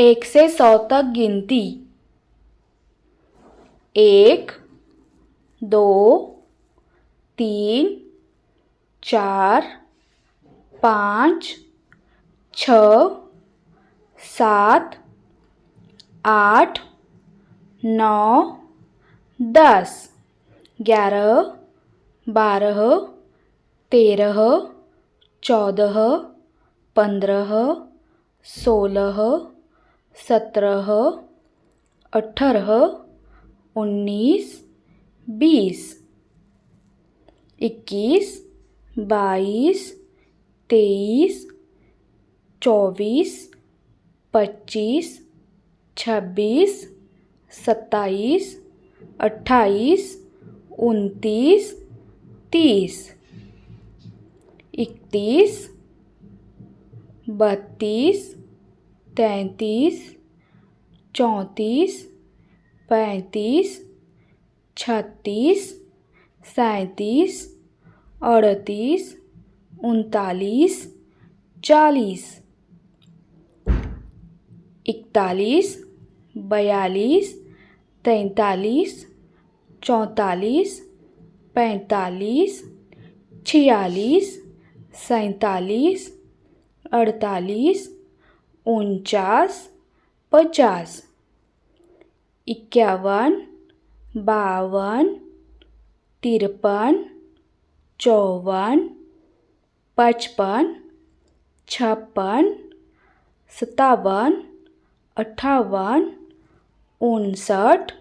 एक से 100 तक गिनती। 1 2 3 4 5 6 7 8 9 10 11 12 13 14 15 16 17 18 19 20 21 22 23 24 25 26 27 28 29 30 31 32 33 34 35 36 37 38 39 40 41 42 43 44 45 46 47 48 49 50 51 52 53 54 55 56 57 58 59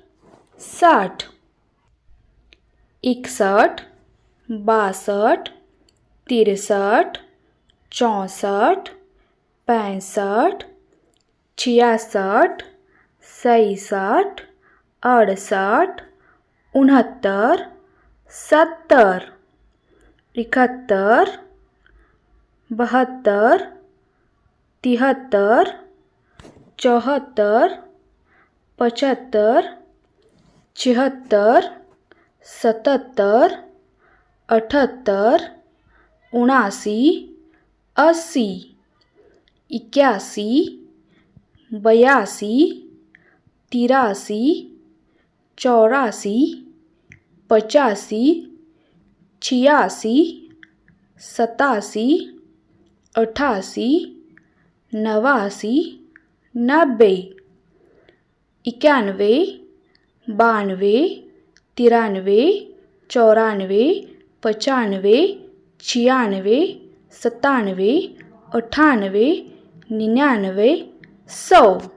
60 61 62 63 64 65 66 67 68 69 70 71 72 73 74 75 76 77 78 79 80 81 82 83 84 85 86 87 88 89 90 91 92 93 94 95 96 97 98 99 100